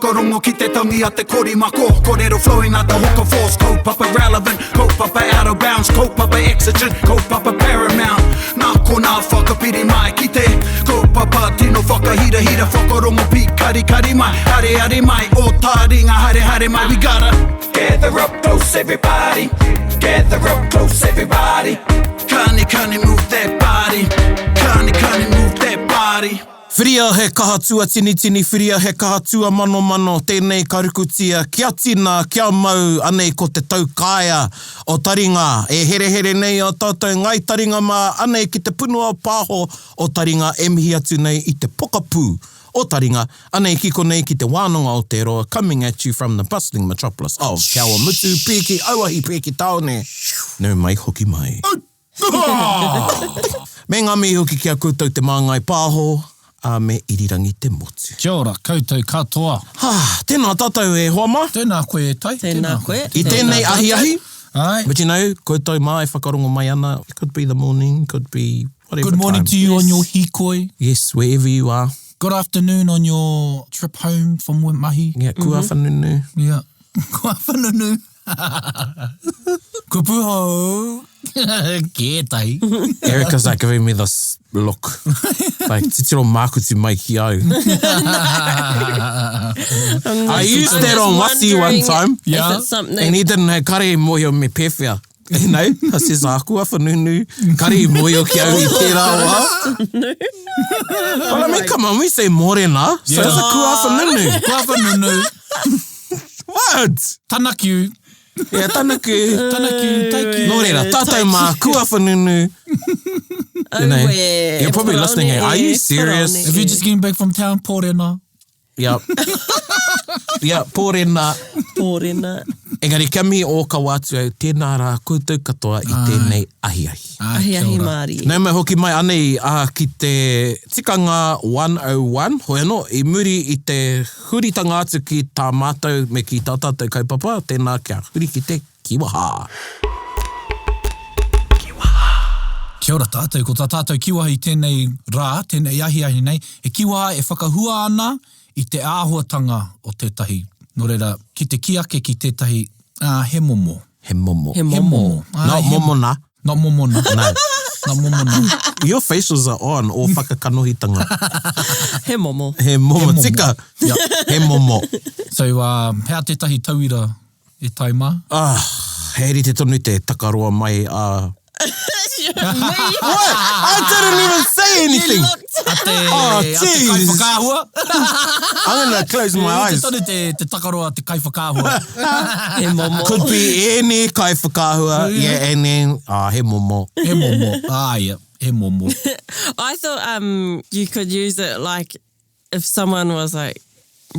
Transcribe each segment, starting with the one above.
whakarongo ki te tangi a te korimako. Kōrero flowing out the hook of force. Kaupapa relevant, kaupapa out of bounds, kaupapa exigent, kaupapa paramount. Nā kona whakapiri mai ki te kaupapa tino whakahira whakarongo pi kari mai. Hare mai, o Taringa hare mai. We gotta gather up close everybody. Gather up close everybody. Kani move that body. Kani move that body. Whiria he kahatua tini, whiria he kahatua mano, tēnei karukutia, kia tina, kia mau, anei ko te taukaia o Taringa. E here nei o tātou ngai Taringa mā, anei ki te punua pāho o Taringa, e mihi atu nei i te pokapū o Taringa, anei kiko nei ki te wānanga o te roa, coming at you from the bustling metropolis of Kawamutu, Pēki, Auahi, Pēki, Taone. Nau mai, hoki mai. Me ngā mihi hoki kia koutou te māngai pāho, a me irirangi te motu. Kia ora, koutou katoa. Tēnā tātou e hoama. Tēnā koe e tai. Tēnā koe. I tēnei ahi. Ai. But you know, koutou mā e whakarongo mai ana. It could be the morning, could be whatever Good morning time. to you on your hikoi. Yes, wherever you are. Good afternoon on your trip home from Mahi. Yeah, kua whanunu. Yeah. Kua whanunu. Kua puho. Kētai. Erica's like giving me this look. Like, titiro mākutu mai ki au. I used that on Wasi one time. Yeah. If it's something. And he didn't have kare moi o me pewhia. You know, I says, kua whanunu, kare moi o ki au i tērā wā. Well, I mean, come on, we say morena. So it's a kua whanunu. Kua whanunu. What? Tanaku. Yeah, tanaku. Thank you. Nō reira, tātou mā kua whanunu. You know, you're probably listening. Are you serious? If you're just getting back from town, pōrena. Yep. Yeah, pōrena. Pōrena. Engari, kia mihi o ka wātu au, tēnā rā koutou katoa i tēnei ahi. Ahi Māori. Nau mai hoki mai anei ki te Tikanga 101, hoi anō, i muri i te huritanga atu ki tā mātou me ki tā tātou kaupapa, tēnā kia huri ki te kiwaha. Kia ora tātou, ko tā tātou kiwaha i tēnei rā, tēnei ahi nei, e kiwaha e whakahua ana i te āhuatanga o tētahi. Nō reira, ki te kiake ki tētahi he momo. He momo. He momo. Not momona. Not momona. No. Not momona. Your facials are on, o whakakanohitanga. He momo. He momo. Tika. Yeah. He momo. So, hea tētahi tauira e taima? Heri te tonu te takaroa mai What? I didn't even say anything. A te kai whakāhua. I'm going to close my eyes. Te tonu te takaroa te kai whakāhua. He momo. Could be any kai whakāhua. Yeah, and then, he momo. He momo. Yeah, he momo. I thought you could use it like if someone was like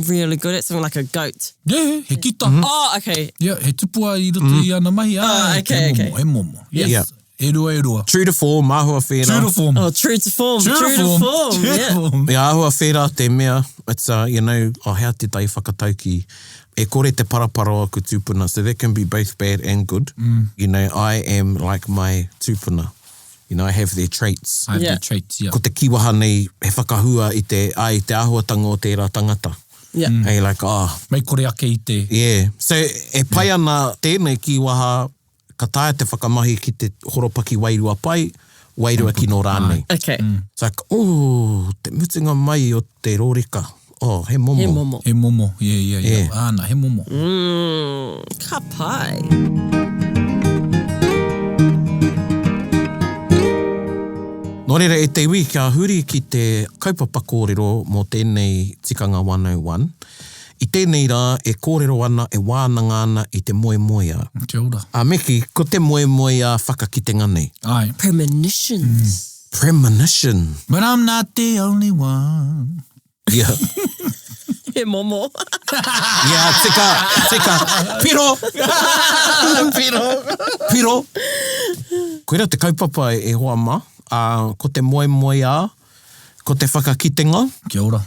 really good at something like a goat. Yeah, he kita. Oh, okay. Yeah, he tupua I roto I ana mahi. Okay, he momo, he momo. Yes. Yeah. E rua. True to form, ahua whera. True to form. Oh, true to form. True to form. Yeah. Yeah, ahua whera te mea. It's, you know, hea te tai whakatauki. E kore te parapara aku tūpuna. So that can be both bad and good. You know, I am like my tūpuna. You know, I have their traits. I have their traits, yeah. Ko te kiwaha nei, he whakahua i te āhuatanga o tērā tangata. Yeah. Hey, like, Mei kore ake i te. Yeah. So, e pai ana tēnei kiwaha, ka tae te whakamahi ki te horopaki wairua pai, wairua ki no rānei. Okay. It's like, te mutunga mai o te rōrika. He momo. He momo. He momo, yeah. Ana, he momo. Ka pai. Nō reira, e te iwi kia huri ki te kaupapa kōrero mō tēnei Tikanga 101. I tēnei rā, e kōrero ana, e wānanga ana i te moemoea. Kia ora. Meki, ko te moemoea whakakitenga nei. Ai. Premonitions. Premonition. But I'm not the only one. Yeah. He momo. Yeah, tika. Piro. Piro. Koera te kaupapa e hoa ma. Ko te moemoea, ko te whakakitenga. Kia ora.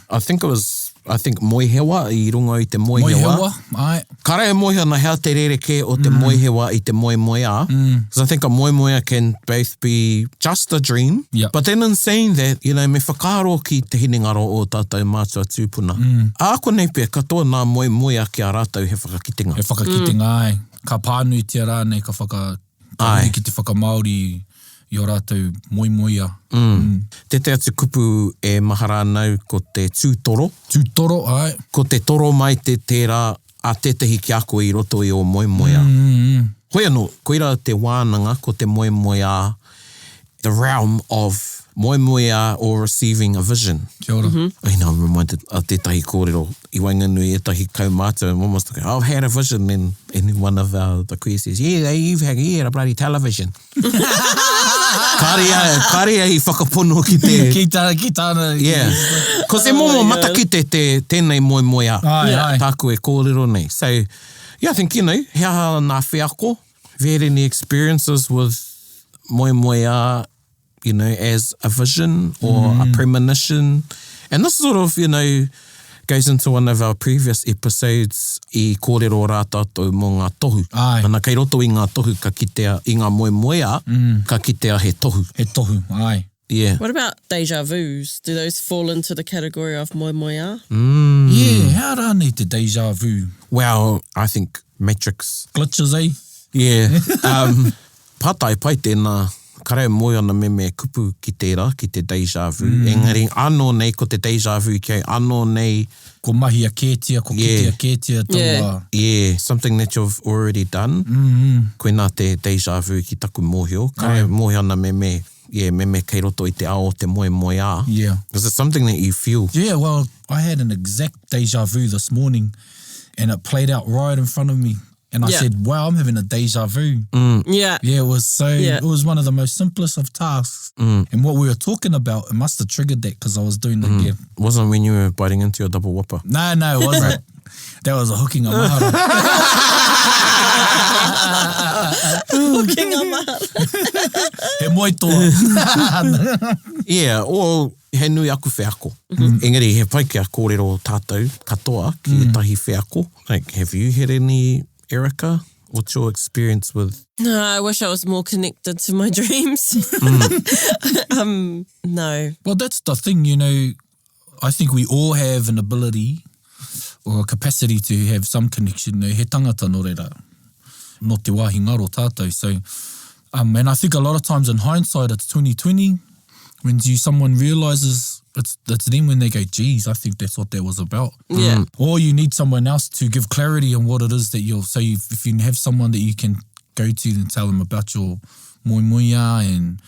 I think moehewa, I runga i te moehewa. Moehewa, ai. Kare moeana hea te rereke o te moehewa I te moemoeā. Because I think a moemoea can both be just a dream, but then in saying that, me whakaaro ki te hinengaro o tātou mātua tūpuna. Āko nei pia, katoa nā moemoea ki a rātou he whakakitenga. He whakakitenga, ai. Ka pānui tia rānei, ka ki te whakamaori I o rātou moemoea. Te atu kupu e mahara nau ko te tūtoro. Tūtoro, ai. Ko te toro mai te tērā a tētahi ki ako I roto I o moemoea. Hoi anō, koira te wānanga ko te moemoeā, the realm of moemoeā or receiving a vision. Kia ora. I'm reminded a tētahi kōrero I wainganui etahi kaumātua and almost like, I've had a vision and one of the queer says, you've had a bloody television. Kārea I whakapono ki te... Ki tāna. Yeah. Ko se momo mata ki tēnei moemoeā. Ai. Tāku e kōrero nei. So, I think, hea nā wheako. I've had any experiences with moemoeā, as a vision or a premonition. And this sort of, goes into one of our previous episodes I kōrero rātou mō ngā tohu. Ai. Ana kei roto I ngā tohu ka kitea I ngā moemoeā, ka kitea he tohu. He tohu, ai. Yeah. What about deja vus? Do those fall into the category of moemoeā? Yeah, how rānei te deja vu? Well, I think Matrix. Glitches, eh? Yeah. Pātai pai tēnā kare moeana me kupu ki tērā, ki te deja vu. Engari, anō nei ko te deja vu kei anō nei... Ko mahi a kētia, ko kētia, taua. Yeah, something that you've already done. Koe nā te deja vu ki taku mōhio. Kare moeana me kei roto I te ao te moemoeā. Yeah. Is it something that you feel? Yeah, well, I had an exact deja vu this morning and it played out right in front of me. And I said, wow, I'm having a deja vu. Yeah. Yeah, it was it was one of the most simplest of tasks. And what we were talking about, it must have triggered that because I was doing it again. Wasn't when you were biting into your double whopper? No, it wasn't. That was a hooking a mahara. Hooking a mahara. He moitoa. Yeah, or he nui aku wheako. Engari, he pai kia kōrero tātou katoa ki etahi wheako. Like, have you had any, Erica? What's your experience with... No, I wish I was more connected to my dreams. No. Well, that's the thing, I think we all have an ability or a capacity to have some connection. He tangata no reira, no te wāhi ngaro tātou. So, and I think a lot of times in hindsight, it's 2020, when someone realises it's them when they go, geez, I think that's what that was about. Yeah. Or you need someone else to give clarity on what it is that if you have someone that you can go to and tell them about your moemoeā and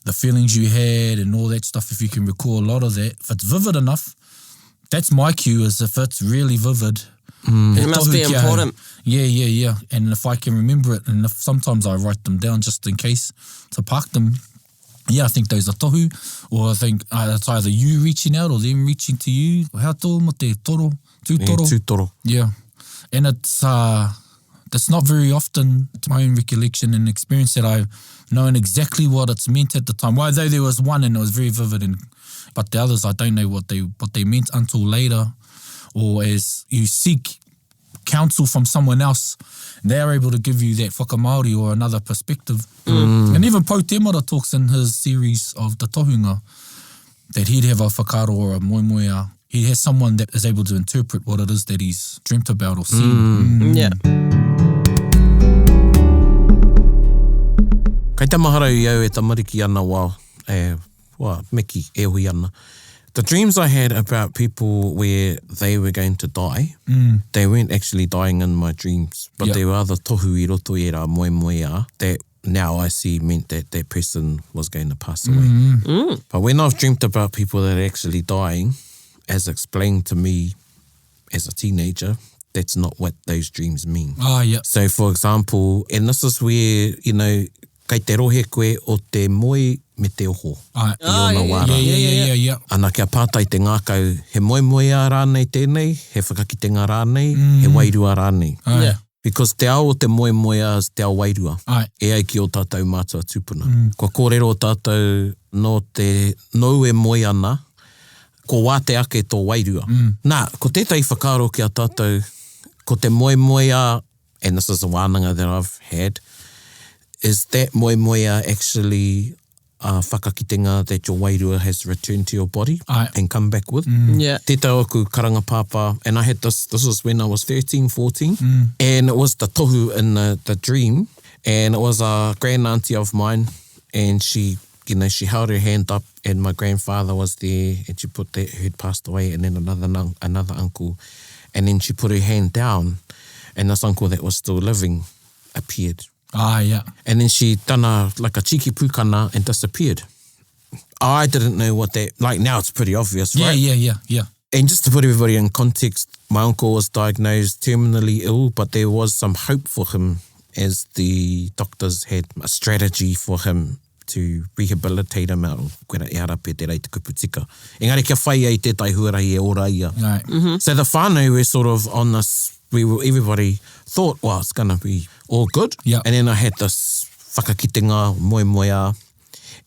the feelings you had and all that stuff, if you can recall a lot of that, if it's vivid enough, that's my cue, is if it's really vivid. It must be important. Yeah. And if I can remember it, and if sometimes I write them down just in case to park them, I think those are tohu, or I think it's either you reaching out or them reaching to you. Rātou mo te toro, tūtoro. Yeah, tūtoro. Yeah. And it's not very often, to my own recollection and experience, that I've known exactly what it's meant at the time. Well, though there was one and it was very vivid, but the others I don't know what they meant until later, or as you seek counsel from someone else, they're able to give you that whakamaori or another perspective. And even Po Temara talks in his series of the tohunga that he'd have a whakaro or a moemoeā. He has someone that is able to interpret what it is that he's dreamt about or seen. Yeah. Kei te mahara iau e tamariki ana meki e hui ana. The dreams I had about people where they were going to die, they weren't actually dying in my dreams, but there were other tohu I roto I rā moemoeā that now I see meant that that person was going to pass away. But when I've dreamt about people that are actually dying, as explained to me as a teenager, that's not what those dreams mean. So for example, and this is where, kei te rohe koe o te moe me te oho. I ona wāra. Yeah. Ana kia pātai te ngākau, he moemoeā rānei tēnei, he whakakitenga rānei, he wairua rānei. Because te ao o te moemoeā is te ao wairua. E ai ki o tātou mātua tūpuna. Ko kōrero o tātou no te nau e moe ana, ko wā te ake tō wairua. Nā, ko tētai whakaro ki a tātou, ko te moemoeā, and this is a wānanga that I've had, is that moemoeā actually whakakitenga that your wairua has returned to your body and come back with. Yeah. Te tau aku karanga pāpā, and I had this was when I was 13, 14, and it was the tohu in the dream, and it was a grand auntie of mine, and she held her hand up, and my grandfather was there, and she put that, who'd passed away, and then another uncle, and then she put her hand down, and this uncle that was still living appeared. Yeah. And then she done like a cheeky pukana and disappeared. I didn't know what that, like now it's pretty obvious, right? Yeah. And just to put everybody in context, my uncle was diagnosed terminally ill, but there was some hope for him as the doctors had a strategy for him to rehabilitate him out. Koera e harape te rei te kuputika. Engari kia whai ei tētai huarahi e ora ia. Right. So the whānau were sort of on this, everybody thought, well, it's going to be all good. Yeah. And then I had this whakakitenga, moemoeā,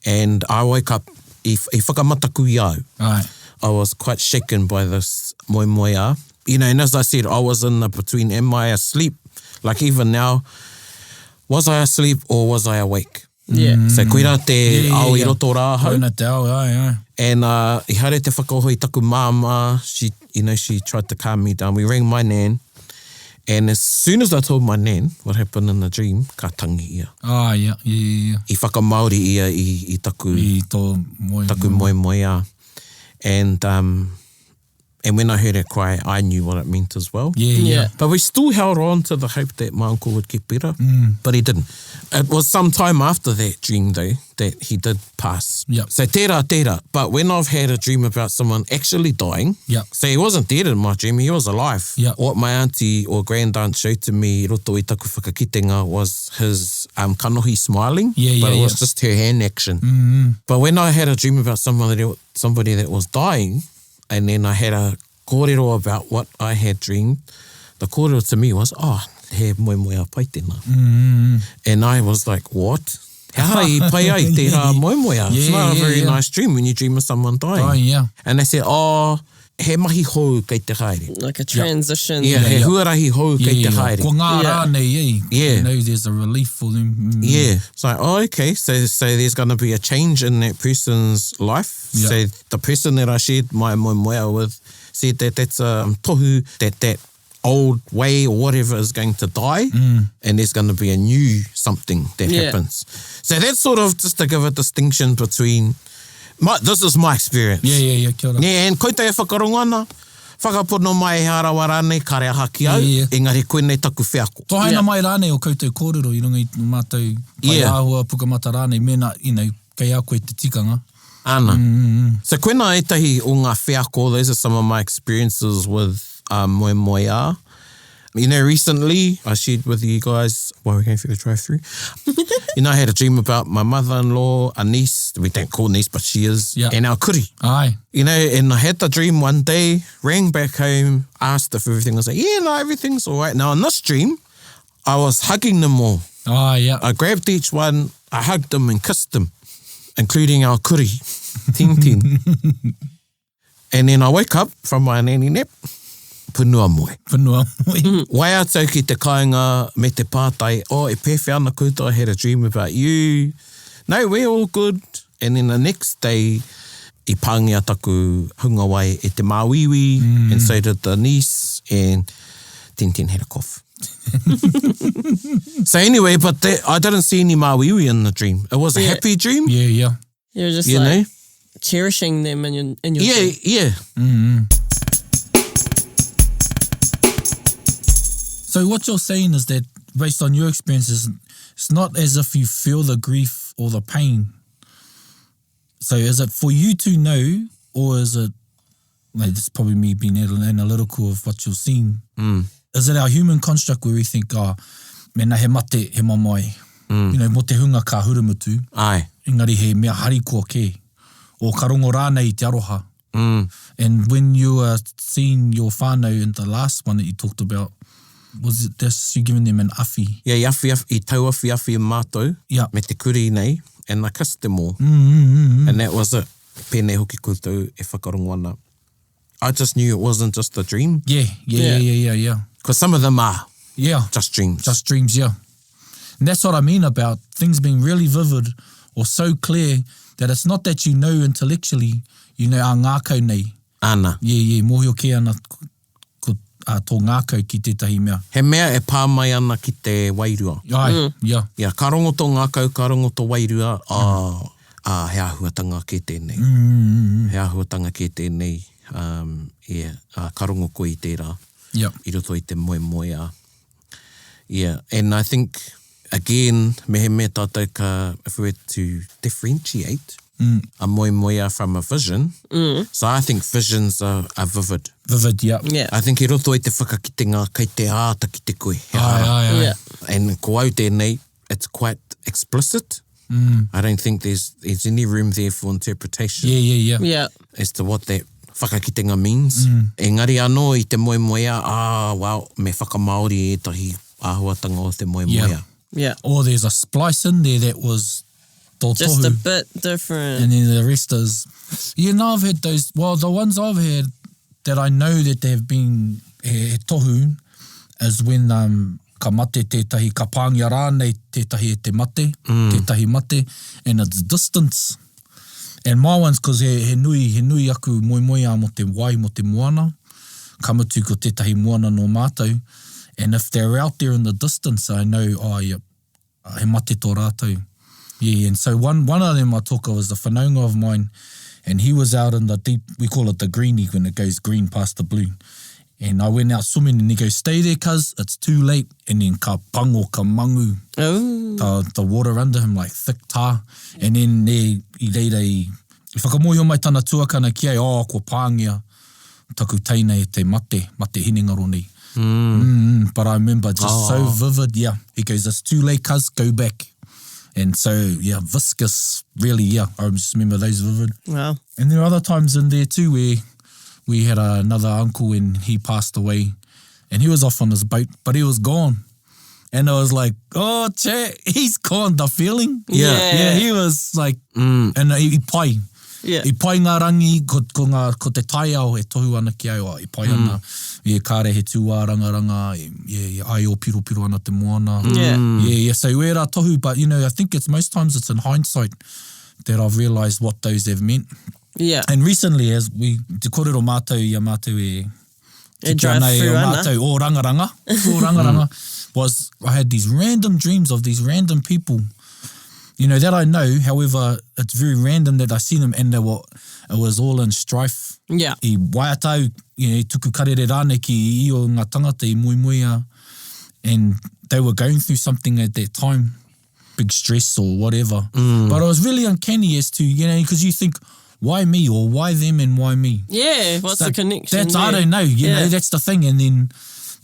and I woke up i whakamataku iau. Right. I was quite shaken by this moemoeā. And as I said, I was in the between, am I asleep? Like even now, was I asleep or was I awake? Yeah. So koera te ao I roto rāhau. Koena te ao, ai. And I haere te whakaohoi taku māma, she tried to calm me down. We rang my nan, and as soon as I told my nan what happened in the dream, ka tangi ia. Yeah. I whakamaori ia I taku, taku moemoeā. And when I heard her cry, I knew what it meant as well. Yeah. But we still held on to the hope that my uncle would get better, but he didn't. It was some time after that dream, though, that he did pass. Yep. So tērā. But when I've had a dream about someone actually dying, Yep. so he wasn't dead in my dream, he was alive. Yep. What my auntie or grandaunt showed to me, roto I taku whakakitenga, was his kanohi smiling, but it was just her hand action. But when I had a dream about somebody that was dying, and then I had a kōrero about what I had dreamed, the kōrero to me was, he moemoeā pai tēnā. And I was like, what? How i pai ai te rā moemoeā? It's not a very nice dream when you dream of someone dying. Yeah. And they said, he mahi hou kei te haere. Like a transition. Yeah, he huarahi hou kei te haere. Ko ngā rānei, Yeah. You know, there's a relief for them. Yeah. It's like, okay, so there's going to be a change in that person's life. Yeah. So the person that I shared my moemoeā with said that that's a tohu, that old way or whatever is going to die, and there's going to be a new something that happens. So that's sort of just to give a distinction between, this is my experience. Yeah, kia ora. Yeah, and koe te e whakarongana, whakapono mai e harawa rānei, kare aha ki au, engari koenei taku wheako. Tohaina mai rānei o koutou kōrero I runga I mātou pai āhua pukamata rānei, mena, kei a koe te tikanga. Ana. So koena etahi o ngā wheako, those are some of my experiences with moemoeā. Recently, I shared with you guys while we came through the drive-thru. I had a dream about my mother-in-law, a niece, we don't call niece, but she is, and our kuri. Aye. And I had the dream one day, rang back home, asked if everything was like, everything's all right. Now, in this dream, I was hugging them all. Yeah. I grabbed each one, I hugged them and kissed them, including our kuri, Tin. And then I woke up from my nanny nap. Punua moe. Wai atau ki te kāinga me te pātai, e pewhi ana koutou, I had a dream about you. No, we're all good. And then the next day, I pāngia taku hunga wai e te māwiwi, and so did the niece, and Tin had a cough. So anyway, but I didn't see any māwiwi in the dream. It was a happy dream. Yeah. You're just know? Cherishing them in your dream. Yeah. So what you're saying is that, based on your experiences, it's not as if you feel the grief or the pain. So is it for you to know, or is it, this is probably me being analytical of what you're seeing, is it our human construct where we think, mena he mate, he mamai, mo te hunga ka hurumutu, engari he mea harikoa ke, o ka rongo rānei te aroha. And when you are seeing your whānau in the last one that you talked about, was it just you giving them an awhi? Yeah, I tau awhi mātou, me te kuri nei, and I kissed them all. And that was it. Pēnei hoki koutou e whakarongoana. I just knew it wasn't just a dream. Yeah. Because some of them are Yeah. just dreams. Just dreams, yeah. And that's what I mean about things being really vivid or so clear that it's not that you know intellectually, you know, ngākau nei. Ana. Mōhio ke ana tō ngākau ki tētahi mea. He mea e pā mai ana ki te wairua. Yeah. Ia, ka rongo tō ngākau, ka rongo tō wairua, he āhuatanga ke tēnei. He āhuatanga ke tēnei, ka rongo koe i tērā. Yeah. I roto i te moemoea. Yeah, and I think, again, mehe mea tātou ka, if we were to differentiate a moemoea from a vision, so I think visions are vivid. Vivid, yeah. Yeah. I think i roto i te whakakitenga kei te āta ki te koe. Ai. Yeah. And ko au tēnei, it's quite explicit. I don't think there's any room there for interpretation Yeah. Yeah. as to what that whakakitenga means. Engari anō i te moemoea, wow, me whakamaori e tahi āhuatanga o te moemoea. Yeah. Or there's a splice in there that was tō Just tohu. a bit different. And then the rest is... You know, I've had those... Well, the ones I've had that I know that they've been he tohu is when ka mate tētahi, ka pāngia rānei tētahi e te mate, tētahi mate, and it's distance. And my one's because he nui aku moemoea mo te wai mo te moana, kamutu ko tētahi moana no mātou, and if they're out there in the distance, I know, he mate tō rātou. Yeah, and so one of them I talk of was a whanaunga of mine, and he was out in the deep, we call it the greenie when it goes green past the blue. And I went out swimming and he goes, stay there cuz, it's too late. And then ka pango, ka mangu, the water under him like thick tar. And then i reira i whakamohio mai tana tuakana ki ai, ko pāngia, taku teina e te mate hinengaro nei. But I remember just so vivid, yeah. He goes, it's too late cuz, go back. And so, yeah, viscous, really, yeah. I just remember those vivid. Wow. And there are other times in there too where we had another uncle and he passed away and he was off on his boat, but he was gone. And I was like, oh, che, he's gone, the feeling. Yeah. He was like, and he pai. Yeah. I pai ngā rangi ko te tai ao e tohu ana ki au, i pai ana, i kāre he tūā ranga, ai o piro ana te moana. Yeah. So we're a tohu, but you know, I think it's most times it's in hindsight that I've realised what those have meant. Yeah. And recently, as we te korero mātou i a mātou E drive through ana. mātou o rangaranga, was I had these random dreams of these random people, you know, that I know. However, it's very random that I see them and it was all in strife. Yeah. I waiatau, you know, tuku karere rānei ki i o ngā tangata i moemoea, and they were going through something at that time, big stress or whatever. But it was really uncanny as to, you know, because you think, why me or why them and why me? Yeah, what's the connection? That's, I don't know, you know, that's the thing. And then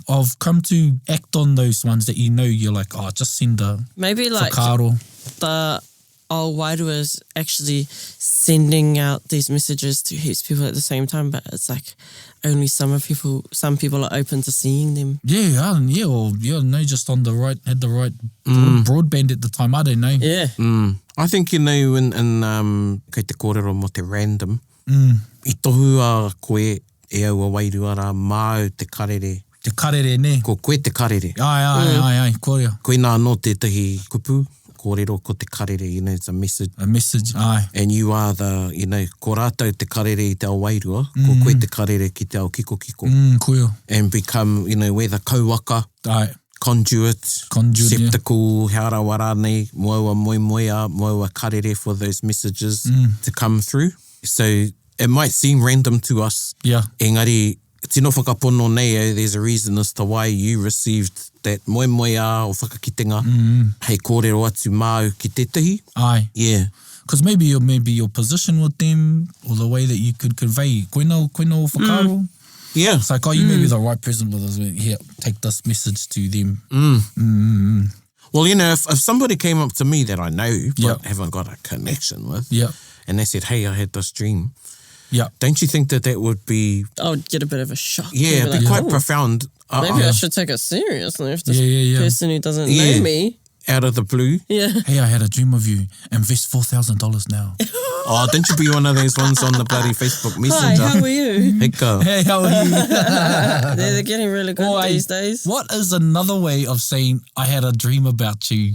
I've come to act on those ones that you know, you're like, just send a maybe like whakaaro. The old wairua is actually sending out these messages to heaps of people at the same time, but it's like only some people are open to seeing them. No, just on the right, had the right broadband at the time, I don't know. Yeah. I think, you know, in kei te kōrero mo te random, i tohu a koe e au a wairua rā māu te karere. Te karere, ne? Ko koe te karere. Ai, kōrea. Koe nā no tētahi kupu, kōrero ko te karere, you know, it's a message. A message, ai. And you are the, you know, ko rātou te karere i te ao wairua, ko koe te karere ki te ao kiko. Koea. And become, you know, we're the kauaka, conduit, receptacle, he ara rānei, moemoea karere for those messages to come through. So it might seem random to us. Yeah. Engari, tino whakapono nei, there's a reason as to why you received that moemoea o whakakitenga. Hei kōrero atu māu ki tētahi. Ai. Yeah. Because maybe your position with them or the way that you could convey koina o whakaaro. Yeah. It's like, you may be the right person with us. Here, take this message to them. Well, you know, if somebody came up to me that I know but haven't got a connection with, and they said, hey, I had this dream, don't you think that would be... I would get a bit of a shock. Yeah, it'd be quite profound. Maybe I should take it seriously if this person who doesn't know me out of the blue. Yeah. Hey, I had a dream of you. Invest $4,000 now. Oh, didn't you be one of those ones on the bloody Facebook Hi, Messenger? how are you? Heka. Hey, how are you? They're getting really good Or these days. What is another way of saying, I had a dream about you?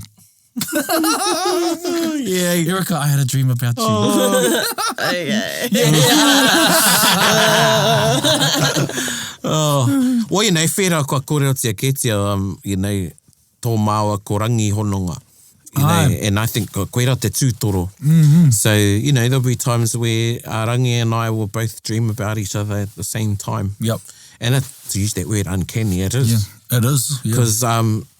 Yeah. Erica, I had a dream about you. Okay. Oh. Well, you know, whera kua kōrero tia ketia, you know, tō māua ko rangi hononga. You know, Aye. and I think koe rā te tūtoro. So, you know, there'll be times where Rangi and I will both dream about each other at the same time. Yep. And to use that word uncanny, it is. Yeah, it is. Yeah. Because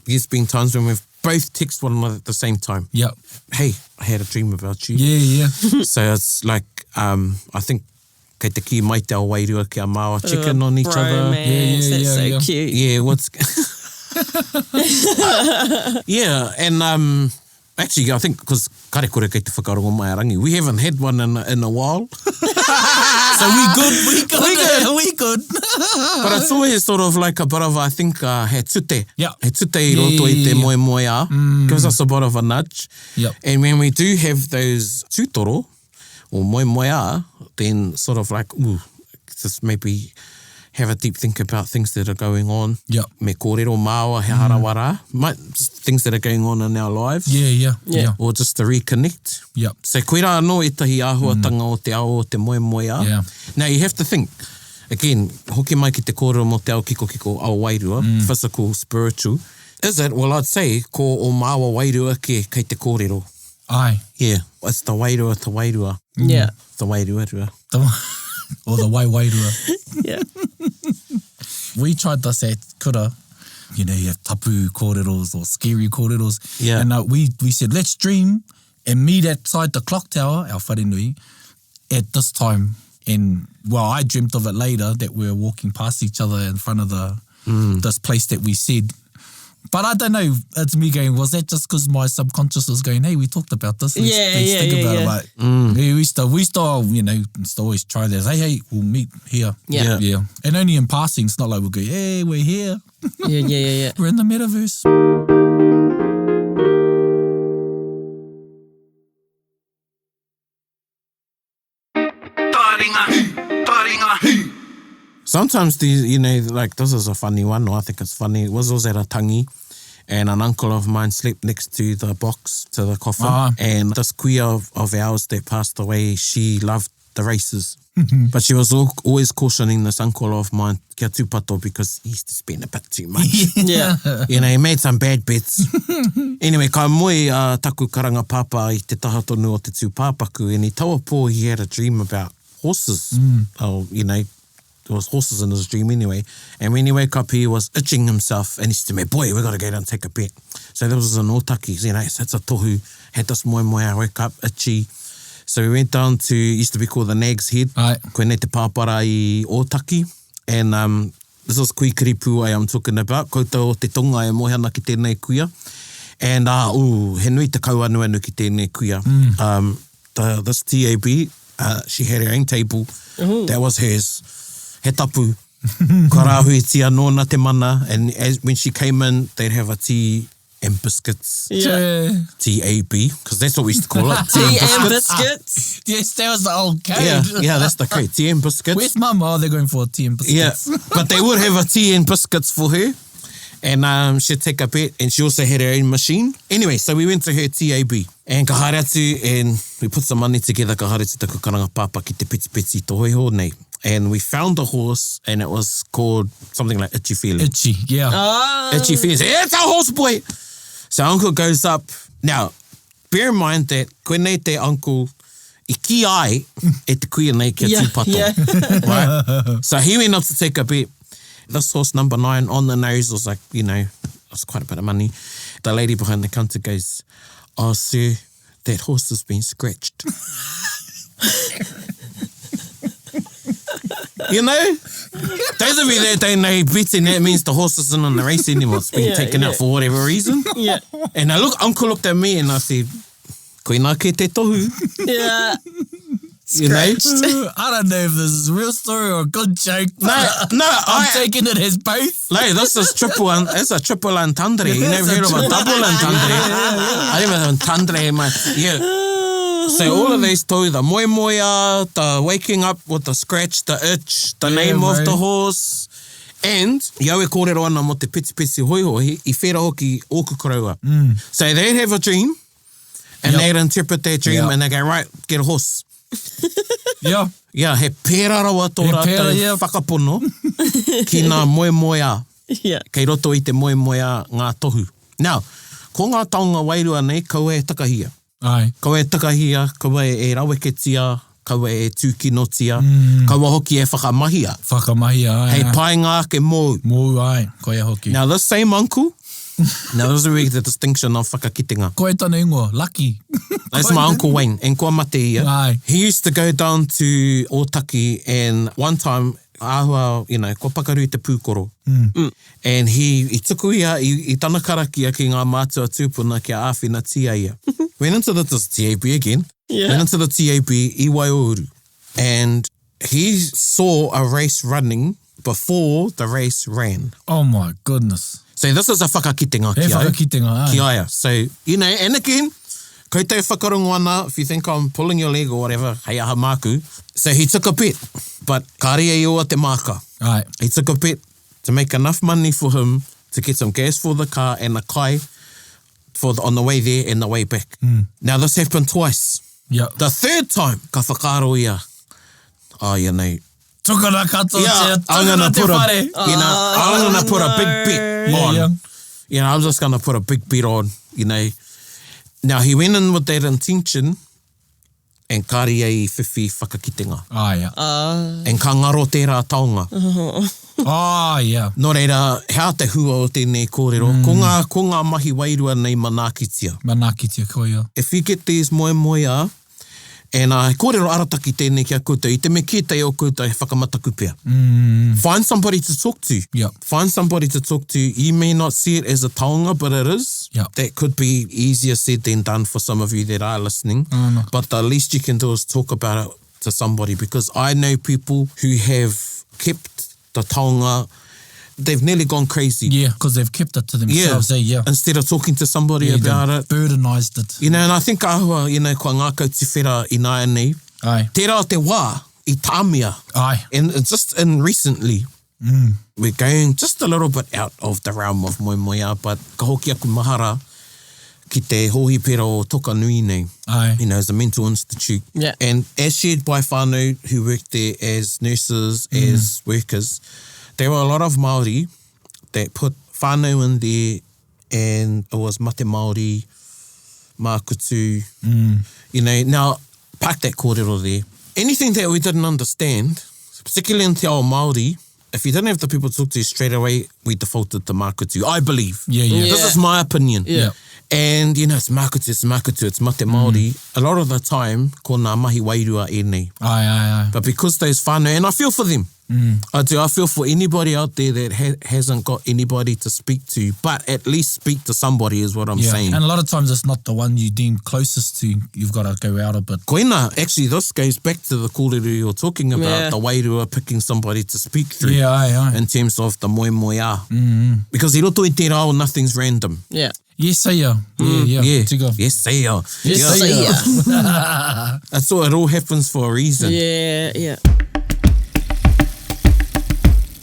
there's been times when we've both texted one another at the same time. Yep. Hey, I had a dream about you. Yeah. So it's like, I think, kei te ki mai te awairua ki a māua, checking on each other. Bromance, that's so yeah. cute. Yeah, what's... yeah, and actually, I think, because kare kore kei te whakarongo mai a rangi, we haven't had one in a while. So we good. But it's always sort of like a bit of, I think, he tute. Yeah. He tute I roto I te moemoeā. Gives us a bit of a nudge. Yep. And when we do have those tūtoro, or moemoeā, then sort of like, ooh, just maybe have a deep think about things that are going on. Yep. Me kōrero māua he harawara. Just things that are going on in our lives. Yeah. Or just to reconnect. Yep. So koe rā anō etahi āhuatanga o te ao o te moemoeā. Yeah. Now you have to think, again, hoki mai ki te kōrero mo te ao kiko ao wairua, physical, spiritual. Is it? Well, I'd say ko o māua wairua kei te kōrero. Aye. Yeah, it's the wairua te wairua. Yeah. The wairua. Or the waiwairua. Yeah. We tried this at Kura. You know, you have tapu kōreros or scary kōreros. Yeah. And we said, let's dream and meet outside the clock tower, our wharenui, at this time. And, well, I dreamt of it later, that we were walking past each other in front of this place that we said. But I don't know, it's me going, was that just because my subconscious was going, hey, we talked about this, let's think about it. Like, we still, you know, still always try this. Hey, we'll meet here. Yeah. And only in passing, it's not like we'll go, hey, we're here. Yeah. We're in the metaverse. Taringa. Sometimes these, you know, like this is a funny one, or I think it's funny. It was at a tangi, and an uncle of mine slept next to the box, to the coffin. And this kuia of ours that passed away, she loved the races. But she was always cautioning this uncle of mine, kia tūpato, because he used to spend a bit too much. Yeah. You know, he made some bad bets. Anyway, ka moe taku karanga papa I te taha tonu o te tūpāpaku, and he taua pō he had a dream about horses. Oh, you know, there was horses in his dream anyway. And when he woke up, he was itching himself, and he said to me, boy, we got to go down and take a bet. So there was an otaki, you know, it's a tohu, had this moemoeā, woke up, itchy. So we went down to, used to be called the Nag's Head. Aye. Koe nei te pāpara I Otaki. And this was kui kiripu I'm talking about. Koutou o te tonga e mohana ki tēnei kuia. And he nui te kauanuanu ki tēnei kuia. This TAB, she had her own table. That was hers. He tapu. Ka rāhui tia nōna te mana. And when she came in, they'd have a tea and biscuits. Yeah. TAB, because that's what we used to call it. Tea and biscuits. Yes, that was the old code. Yeah, that's the code. Tea and biscuits. Where's mum? Oh, they're going for tea and biscuits. Yeah, but they would have a tea and biscuits for her. And she'd take a bet, and she also had her own machine. Anyway, so we went to her TAB. And ka haere atu, and we put some money together, ka haere atu taku karanga pāpa ki te piti piti tohoiho nei. And we found a horse, and it was called something like Itchy Feeling. Itchy, yeah. Itchy Feeling. It's our horse, boy! So uncle goes up. Now, bear in mind that koe nei te uncle I ki ai e te kuia nei kia tūpato. Right? So he went up to take a bet. This horse number 9 on the nose was like, you know, it was quite a bit of money. The lady behind the counter goes, oh, sir, that horse has been scratched. You know? Those of you that don't know betting, that means the horse isn't on the race anymore. It's been taken out for whatever reason. Yeah. And uncle looked at me and I said, koe nā ke te tohu. Yeah. You know? I don't know if this is a real story or a good joke. I'm taking it as both. Like, this is it's a triple entendre. You never heard of a double entendre. I never heard of entendre, mate. Yeah. So all of these tohu, the moemoea, the waking up with the scratch, the itch, the name of the horse, and iau e kōrero ana mo te piti hoihoi, I whera hoki ōku karaua. So they'd have a dream, and they'd interpret their dream, and they go, right, get a horse. Yeah, he pērā rawa tō rātou whakapono ki ngā moemoea. Kei roto I te moemoea ngā tohu. Now, ko ngā taonga wairua nei, kaua e takahia. Kaua e takahia, kaua e raweketia, kaua e tūkinotia, kaua hoki e whakamahia. Hei painga ke mou. Koe hoki. Now, this same uncle, now this is really the distinction of whakakitenga. Koe tana ingoa, lucky. That's my Uncle Wayne, and kua mate ia. He used to go down to Otaki, and one time, ahua, kua pakaru te pūkoro. And he tuku ia, I tanakarakia ki ngā mātua tūpuna kia āwhina tia ia. Went into the TAB again. Went into the TAB I Waiōuru. And he saw a race running before the race ran. Oh my goodness. So this is a whakakitenga ki aia. So, and again, kei te whakarongo ana, if you think I'm pulling your leg or whatever, hei aha māku. So he took a bet, but kāre e oa te māka. He took a bet to make enough money for him to get some gas for the car and a kai on the way there and the way back. Now this happened twice. The third time, ka whakaro ia. I'm gonna put a big bet on. I'm just gonna put a big bet on, Now, he went in with that intention, and kāre ei whiwhi whakakitenga. And ka ngaro tērā taonga. Nō reira, hea te hua o tēnei kōrero. Ko ngā mahi wairua nei manakitia. If you get these moemoea, and kōrero arataki tēnei kia koutou, I te me kētai o koutou he whakamataku pea. Find somebody to talk to. Find somebody to talk to. You may not see it as a taonga, but it is. That could be easier said than done for some of you that are listening. But the least you can do is talk about it to somebody, because I know people who have kept the taonga. They've nearly gone crazy. Because they've kept it to themselves. Instead of talking to somebody about it. Burdenized it. And I think ahua, kua ngākau te whera I nāia nei. Tērā te wā, I tāmia. And just recently, we're going just a little bit out of the realm of moemoea, but ka hoki aku mahara ki te hohi pera o toka nui nei. As a mental institute. And as shared by whānau who worked there as nurses, as workers, there were a lot of Māori that put whānau in there, and it was mate Māori, mākutu. Now, pack that kōrero there. Anything that we didn't understand, particularly in te ao Māori, if you didn't have the people to talk to you straight away, we defaulted to mākutu, I believe. This is my opinion. And, it's mākutu, it's mate Māori. A lot of the time, ko ngā mahi wairua e nei. But because those whānau, and I feel for them. I do. I feel for anybody out there that hasn't got anybody to speak to, but at least speak to somebody is what I'm saying. And a lot of times it's not the one you deem closest to. You've got to go out a bit. Koina, actually, this goes back to the kōrero you're talking about, the wairua picking somebody to speak through in terms of the moemoea. Because I roto I te rao, nothing's random. Yes, yeah. Yes, That's all. It all happens for a reason.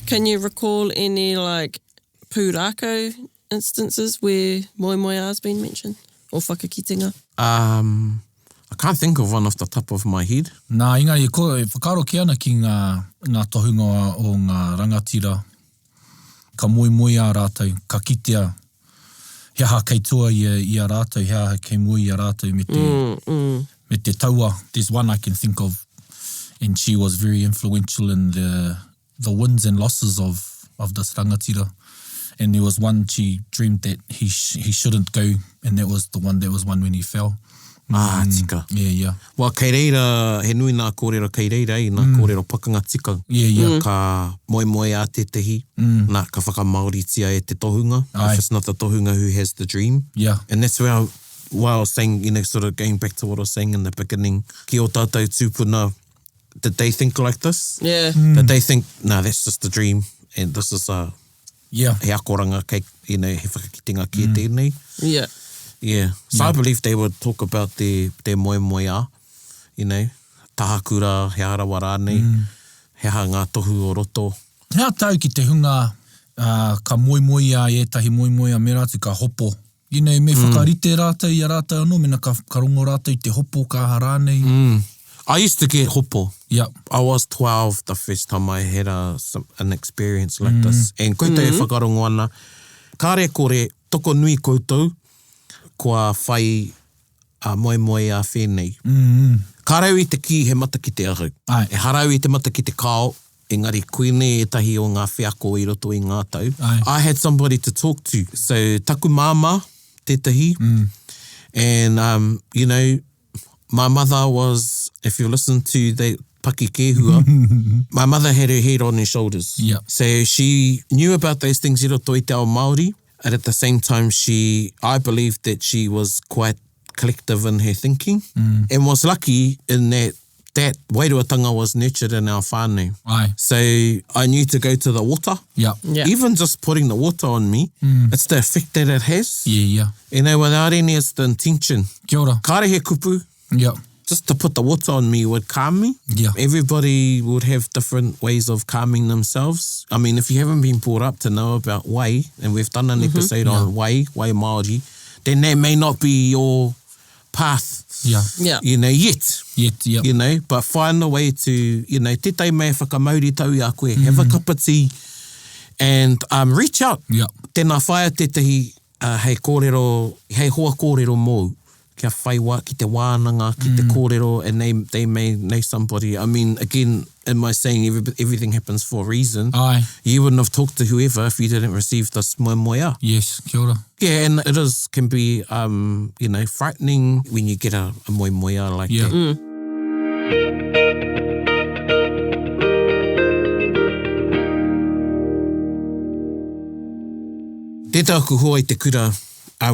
Can you recall any pūrākau instances where moemoea has been mentioned? Or whakakitenga? I can't think of one off the top of my head. Nā, engari, e whakaro ki ana ki ngā tohunga o ngā rangatira. Ka moemoea rātou, ka kitea. He aha kei tua i a rātou, he aha kei mui i a rātou me te taua. There's one I can think of, and she was very influential in the wins and losses of this rangatira. And there was one she dreamed that he shouldn't go, and that was the one when he fell. Tika. Yeah. Well, kei reira, he nui nā kōrero kei reira, nā kōrero pakanga tika. Ka moemoea te tehi, nā ka whakamāoritia e te tohunga, if it's not the tohunga who has the dream. And that's where what I was saying, you know, sort of going back to what I was saying in the beginning, ki o tātou tūpuna, did they think like this? Yeah. Did they think, no, that's just a dream, and this is a he akoranga, kei, you know, he whakakitenga ki tēnei. Yeah. Yeah. So I believe they would talk about their moemoeā, you know, tahakura, he arawa rānei, he aha ngā tohu o roto. Hea tau ki te hunga ka moemoeā e tahi moemoeā me rātou ka hopo. You know, me whakarite rātou i a rātou anō, mena ka rongo rātou i te hopo ka aha rānei. I used to get hopo. Yeah. I was 12 the first time I had an experience like this. And koe te whakarongo ana, kāre kore toko nui koutou, kua whai moemoeā whenei. Karau i te ki he mata ki te ahu. Ai. E harau i te mata ki te kao, engari koine e tahi o ngā wheako i roto i ngā tau. Ai. I had somebody to talk to. So taku māma, tētahi. And, you know, my mother was, if you listen to the Paki Kehua, my mother had her head on her shoulders. Yeah. So she knew about those things i roto i te ao Māori, and at the same time, I believed that she was quite collective in her thinking, and was lucky in that wairuatanga was nurtured in our whānau. Ai. So I knew to go to the water. Yeah. Yeah. Even just putting the water on me, it's the effect that it has. Yeah. You know, without any, it's the intention. Kia ora. Kāre he kupu, Yeah. just to put the water on me would calm me. Yeah. Everybody would have different ways of calming themselves. I mean, if you haven't been brought up to know about wai, and we've done an episode on wai Māori, then that may not be your path, Yeah. you know, yet. Yeah. You know, but find a way to, you know, te tai mea whakamāoritanga a koe, have a cup of tea, and reach out. Yeah. Tēnā whaia tētahi hei kōrero, hei hoa kōrero mōu, kia whaiwa, ki te wānanga, ki te kōrero, and they may know somebody. I mean, again, in my saying, everything happens for a reason. Ai. You wouldn't have talked to whoever if you didn't receive this moemoeā. Yes, kia ora. Yeah, and it can be, you know, frightening when you get a moemoeā like that. Tētā ku hoa i te kura,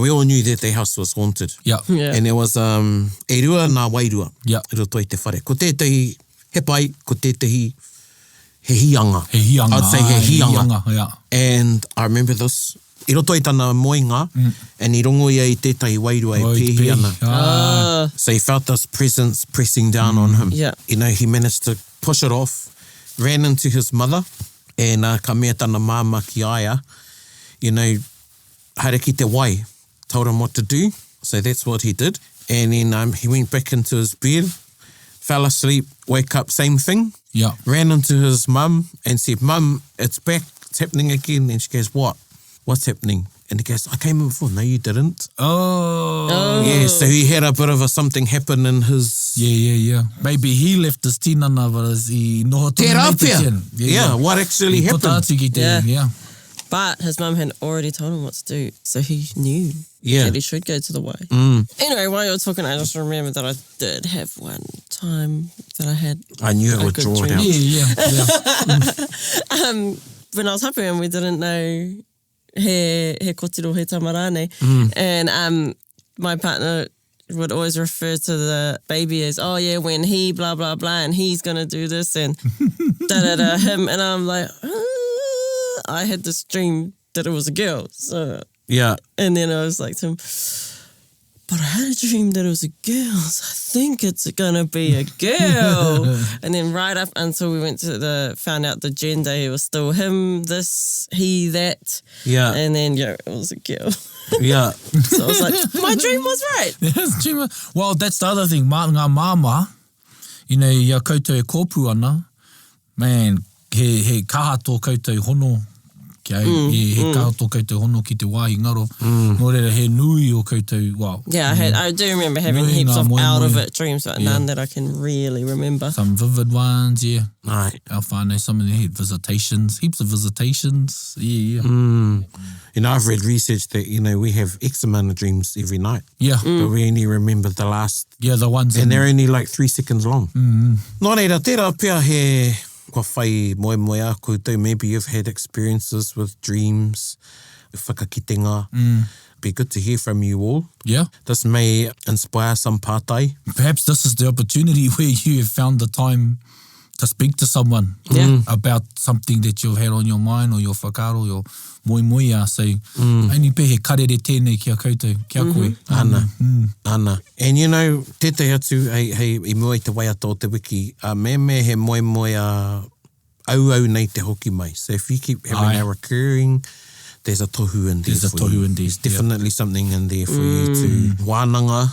we all knew that the house was haunted. Yeah. Yeah. And there was e rua nā wairua. Yeah. I roto i te whare. Ko tētahi he pai, ko tētahi he hianga. He hianga. I'd say he hianga. Yeah. And I remember this. I roto i tana moenga, and I rongo ia i tētahi wairua e pēhi ana. So he felt this presence pressing down on him. Yeah. You know, he managed to push it off, ran into his mother, and ka mea tana māma ki aia, you know, haere ki te wai, told him what to do. So that's what he did. And then he went back into his bed, fell asleep, wake up, same thing. Yeah. Ran into his mum and said, Mum, it's back, it's happening again. And she goes, what? What's happening? And he goes, I came in before. No, you didn't. Oh. Yeah, so he had a bit of something happen in his... Yeah. Maybe he left his tinana, but he noho Te rāpia. Yeah, what actually happened. Put atu ki te, yeah. But his mum had already told him what to do, so he knew that he should go to the way. Anyway, while you were talking, I just remembered that I did have one time that I had I knew it would draw it out. Yeah. When I was happy and we didn't know he kōtiro, he tama rānei. And my partner would always refer to the baby as, oh yeah, when he blah, blah, blah, and he's going to do this and da-da-da, him. And I'm like, I had this dream that it was a girl. So Yeah. And then I was like to him, but I had a dream that it was a girl, so I think it's gonna be a girl. And then right up until we went to found out the gender, it was still him, this, he, that. Yeah. And then, it was a girl. Yeah. So I was like, my dream was right. Well, that's the other thing. Ngā māma, you know, ia koutou e kōpū ana, man, he kaha tō koutou hono, he kaha tō koutou hono ki te wāhi ngaro. Nō reira, he nui o koutou, wow. Yeah, I do remember having heaps of out of it dreams, but none that I can really remember. Some vivid ones, yeah. Right. Our whānau, some of them had visitations, heaps of visitations, yeah. You know, I've read research that, you know, we have X amount of dreams every night. Yeah. But we only remember the last. Yeah, the ones. And they're only like 3 seconds long. Nō reira, tērā pia he kua whai moemoeā koutou. Maybe you've had experiences with dreams, whakakitenga. be good to hear from you all. Yeah. This may inspire some pātai. Perhaps this is the opportunity where you have found the time to speak to someone about something that you've had on your mind or your whakaaro, your moemoeā. So, aini pe he karere tēnei kia koutou, kia koe. Ana. And you know, tētai atu, hei I mua I te waiata o te wiki, me he moemoeā au nei te hoki mai. So if you keep having a recurring, there's a tohu in there. There's a tohu in there. There's definitely something in there for you to wānanga,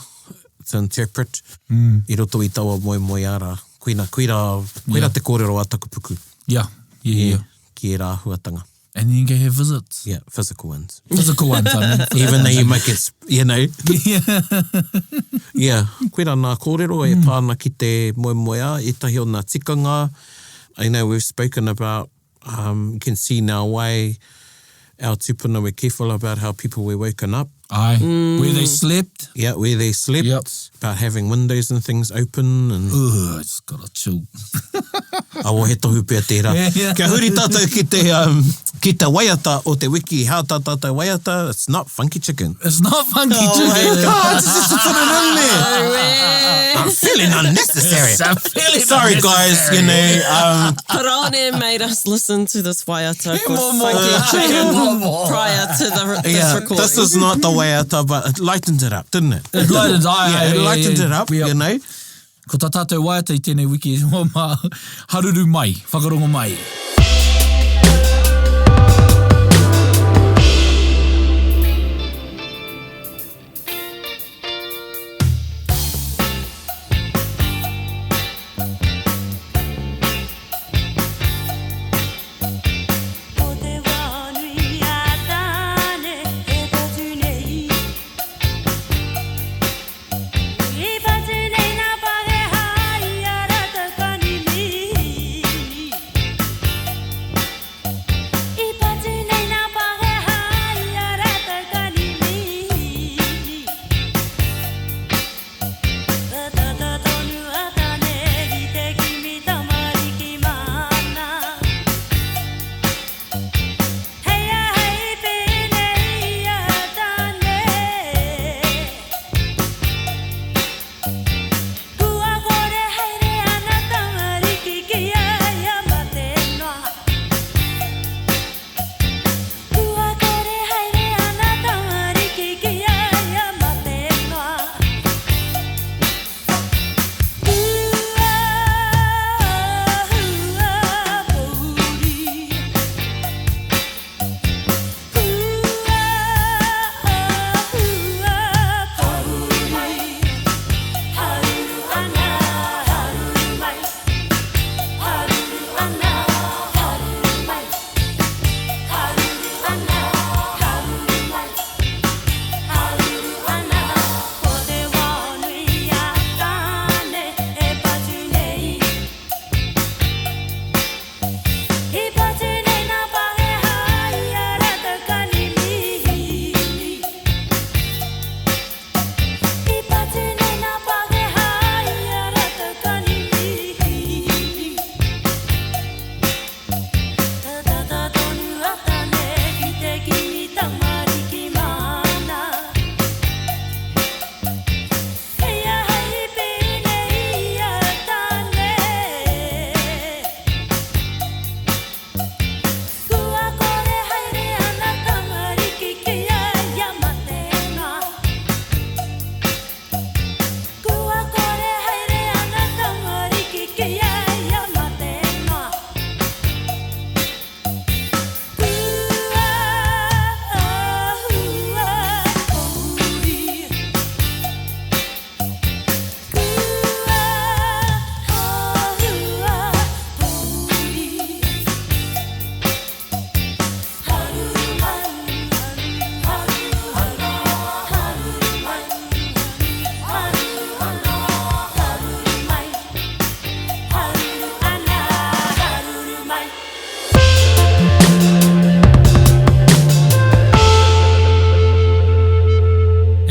to interpret. I roto I taua moemoeā rā. Koina te kōrero a taku puku. Yeah. Ki e rāhuatanga. And then you can have visits. Yeah, physical ones. Physical ones, I mean. Even though you make it, you know. Yeah. Koina nā kōrero e pāna ki te moemoeā, e tahi o nā tikanga. I know we've spoken about, you can see now why our tupuna were careful about how people were woken up. Aye. Where they slept. Yeah, where they slept. Yep. About having windows and things open. And I just got a chill. Awa he tohu pia tērā. Kia huri tātou ki te waiata o te wiki. How tā tātou waiata? It's not funky chicken. It's not funky chicken. Oh my God, just to put it in there. I'm feeling unnecessary. Sorry guys, you know. Rānei made us listen to this waiata called funky chicken prior to this recording. This is not the waiata, but it lightened it up, didn't it? It lightened, it lightened it up, you know. Ko tā tātou waiata I tēnei wiki, haruru mai, whakarongo mai.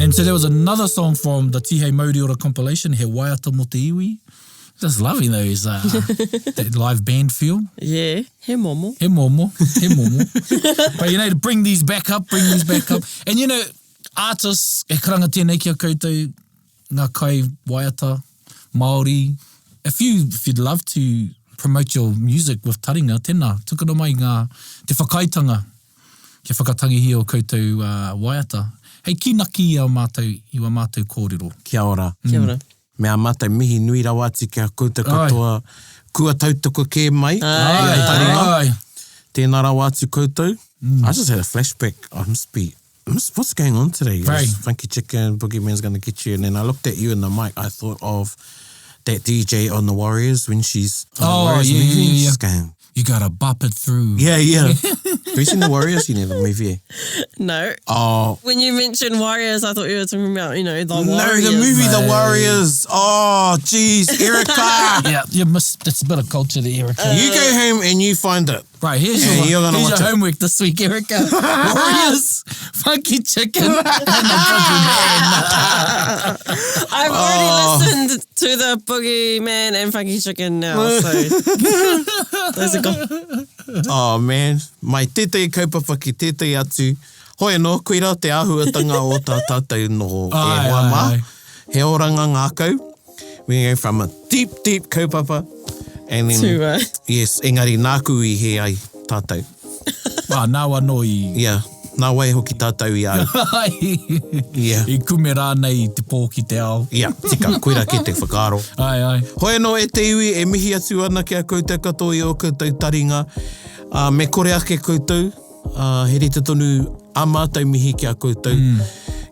And so there was another song from the Tihei Mauriora compilation, He Waiata Mo Te Iwi. Just loving those, that live band feel. Yeah, he momo. He momo, he momo. But you know, to bring these back up. And you know, artists, e karanga tēnei ki a koutou, ngā kai waiata, Māori. If you'd love to promote your music with Taringa, tēnā, tukana mai te whakaitanga, ke whakatangihi o koutou waiata. Hei, ki naki i a mātou kōrero. Kia ora. Kia ora. Mea mātou mihi nui rawati kia koutou katoa kua tautoko kē mai. Ai. Tēnā rawati koutou. I just had a flashback. What's going on today? Right. Funky Chicken, Boogeyman's going to get you. And then I looked at you in the mic. I thought of that DJ on The Warriors when she's on The Warriors movie. Yeah. She's going, you gotta bop it through. Yeah. Have you seen The Warriors? You never movie. No. Oh. When you mentioned Warriors, I thought you were talking about, The Warriors. No, the movie The Warriors. Oh, jeez, Erica. You missed, that's a bit of culture there, Erica. You go home and you find it. Right, here's your homework this week, Erica. Warriors, Funky Chicken, and the Boogeyman. I've already listened to the Boogeyman and Funky Chicken now, so those are gone. Oh, man. Mai tētai kaupapa ki tētai atu. Hoi no, koira te āhuatanga o tā tātou no e hoa mā. He oranga ngākau. We go from a deep kaupapa. And then, yes, engari nāku I he ai tātou. Nā wanoi. Yeah, nā wai hoki tātou I au. Yeah. I kume rānei te pō ki te ao. Yeah, tika, koira ke te whakaaro. Ai. Hoi no e te iwi, e mihi atu ana ki a koutou katoa I o koutou taringa. Me kore ake koutou, he rita tonu a mātou mihi ki a koutou.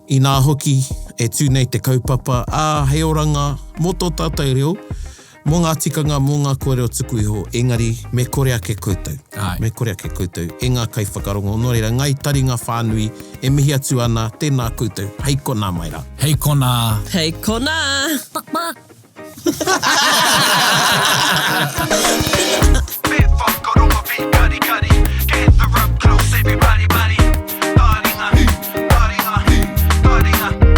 I nā hoki e tūnei te kaupapa, he oranga mō tō tātou reo, mō ngā tikanga, mō ngā kōrero tuku iho, engari me kore ake koutou. Me kore ake koutou, e ngā kai whakarongo. Nō reira, ngai taringa whānui, e mihi atu ana, tēnā koutou. Hei kona mai rā. Hei kona. Hei kona. Bit whakarongo, bit kari. Get the rope close, everybody, buddy. Taringa.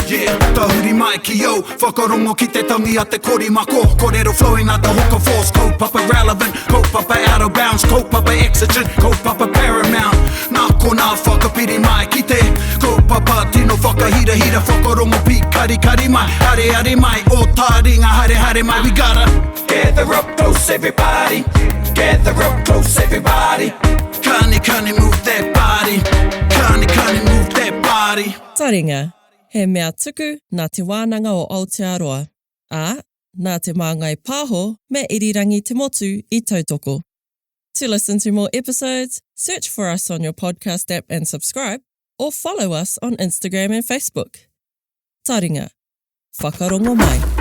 Yeah, tahuri mai ki yo. Whakarongo ki te tangi a te korimako. Kōrero flowing out the hook of force. Kaupapa relevant, kaupapa out of bounds. Kaupapa exigent, kaupapa paramount. Nā kona whakapiri mai ki te kaupapa tino whakahira. Whakarongo pi kari mai. Hare mai, o Taringa, hare mai. We gotta gather up close, everybody. Gather up close, everybody. Kani move that body. Kani move that body. Taringa, he mea tuku nā te wānanga o Aotearoa. Nā te māngai pāho me irirangi te motu I tautoko. To listen to more episodes, search for us on your podcast app and subscribe, or follow us on Instagram and Facebook. Taringa, whakarongo mai.